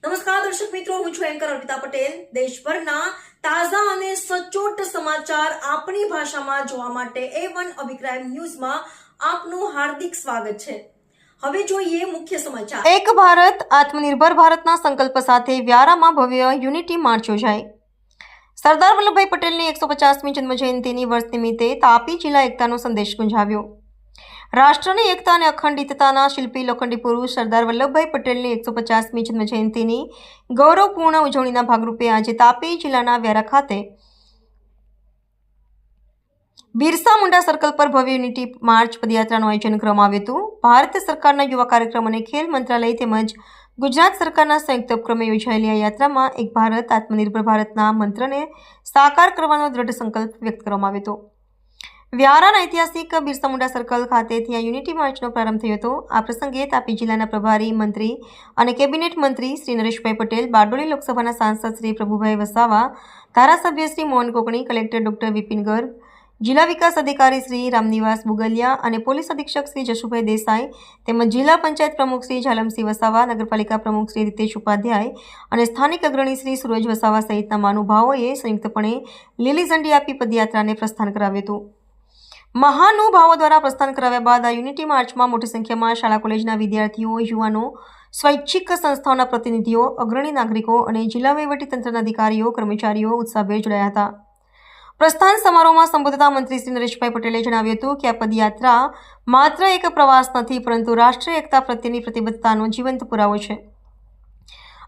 નમસ્કાર દર્શક મિત્રો, હું છું એન્કર અર્પિતા પટેલ। દેશભરના તાજા અને સચોટ સમાચાર આપણી ભાષામાં જોવા માટે A1 અભિપ્રાય ન્યૂઝમાં આપનું હાર્દિક સ્વાગત છે। હવે જોઈએ મુખ્ય સમાચાર। એક ભારત આત્મનિર્ભર ભારતના સંકલ્પ સાથે વ્યારામાં ભવ્ય યુનિટી માર્ચ યોજાઈ। સરદાર વલ્લભભાઈ પટેલની 150મી જન્મજયંતિની વર્ષ નિમિત્તે તાપી જિલ્લા એકતાનો સંદેશ ગુંજાવ્યો। રાષ્ટ્રની એકતા અને અખંડિતતાના શિલ્પી લોખંડી પુરુષ સરદાર વલ્લભભાઈ પટેલની 150મી જન્મજયંતિની ગૌરવપૂર્ણ ઉજવણીના ભાગરૂપે આજે તાપી જિલ્લાના વ્યારા ખાતે બિરસા મુંડા સર્કલ પર ભવ્ય યુનિટી માર્ચ પદયાત્રાનું આયોજન કરવામાં આવ્યું હતું। ભારત સરકારના યુવા કાર્યક્રમ અને ખેલ મંત્રાલય તેમજ ગુજરાત સરકારના સંયુક્ત ઉપક્રમે યોજાયેલી આ યાત્રામાં એક ભારત આત્મનિર્ભર ભારતના મંત્રને સાકાર કરવાનો દ્રઢ સંકલ્પ વ્યક્ત કરવામાં આવ્યો હતો। વ્યારાના ઐતિહાસિક બિરસા મુંડા સર્કલ ખાતેથી આ યુનિટી માર્ચનો પ્રારંભ થયો હતો। આ પ્રસંગે તાપી જિલ્લાના પ્રભારી મંત્રી અને કેબિનેટ મંત્રી શ્રી નરેશભાઈ પટેલ, બારડોલી લોકસભાના સાંસદ શ્રી પ્રભુભાઈ વસાવા, ધારાસભ્ય શ્રી મોહન કોકણી, કલેક્ટર ડોક્ટર વિપિન ગર્ગ, જિલ્લા વિકાસ અધિકારી શ્રી રામનિવાસ બુગલિયા અને પોલીસ અધિક્ષક શ્રી જશુભાઈ દેસાઈ તેમજ જિલ્લા પંચાયત પ્રમુખ શ્રી ઝાલમસિંહ વસાવા, નગરપાલિકા પ્રમુખ શ્રી રીતેશ ઉપાધ્યાય અને સ્થાનિક અગ્રણી શ્રી સુરજ વસાવા સહિતના મહાનુભાવોએ સંયુક્તપણે લીલી ઝંડી આપી પદયાત્રાને પ્રસ્થાન કરાવ્યું હતું। મહાનુભાવો દ્વારા પ્રસ્થાન કરાવ્યા બાદ આ યુનિટી માર્ચમાં મોટી સંખ્યામાં શાળા કોલેજના વિદ્યાર્થીઓ, યુવાનો, સ્વૈચ્છિક સંસ્થાઓના પ્રતિનિધિઓ, અગ્રણી નાગરિકો અને જિલ્લા વહીવટીતંત્રના અધિકારીઓ, કર્મચારીઓ ઉત્સાહભેર જોડાયા હતા। પ્રસ્થાન સમારોહમાં સંબોધતા મંત્રી શ્રી નરેશભાઈ પટેલે જણાવ્યું હતું કે આ પદયાત્રા માત્ર એક પ્રવાસ નથી, પરંતુ રાષ્ટ્રીય એકતા પ્રત્યેની પ્રતિબદ્ધતાનો જીવંત પુરાવો છે।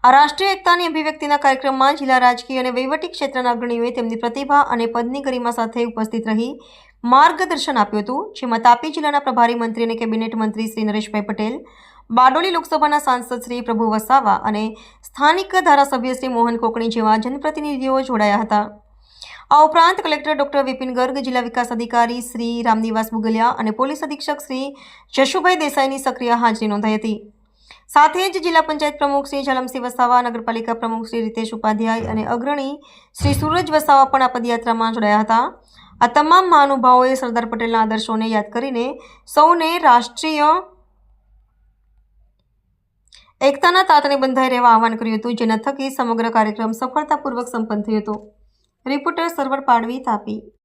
આ રાષ્ટ્રીય એકતાની અભિવ્યક્તિના કાર્યક્રમમાં જિલ્લા રાજકીય અને વહીવટી ક્ષેત્રના અગ્રણીઓએ તેમની પ્રતિભા અને પદની ગરિમા સાથે ઉપસ્થિત રહી માર્ગદર્શન આપ્યું હતું, જેમાં તાપી જિલ્લાના પ્રભારી મંત્રી અને કેબિનેટ મંત્રી શ્રી નરેશભાઈ પટેલ, બારડોલી લોકસભાના સાંસદ શ્રી પ્રભુ વસાવા અને સ્થાનિક ધારાસભ્ય શ્રી મોહન કોકણી જેવા જનપ્રતિનિધિઓ જોડાયા હતા। આ ઉપરાંત કલેક્ટર ડોક્ટર વિપિન ગર્ગ, જિલ્લા વિકાસ અધિકારી શ્રી રામનિવાસ બુગલિયા અને પોલીસ અધિક્ષક શ્રી જશુભાઈ દેસાઈની સક્રિય હાજરી નોંધાઈ હતી। સાથે જ જિલ્લા પંચાયત પ્રમુખ શ્રી ઝાલમસિંહ વસાવા, નગરપાલિકા પ્રમુખ શ્રી રીતેશ ઉપાધ્યાય અને અગ્રણી શ્રી સુરજ વસાવા પણ આ પદયાત્રામાં જોડાયા હતા। આ તમામ મહાનુભાવોએ સરદાર પટેલના આદર્શોને યાદ કરીને સૌને રાષ્ટ્રીય એકતાના તાતણે બંધાઈ રહેવા આહવાન કર્યું હતું, જેના થકી સમગ્ર કાર્યક્રમ સફળતાપૂર્વક સંપન્ન થયો હતો। રિપોર્ટર સરવર પાડવી, તાપી।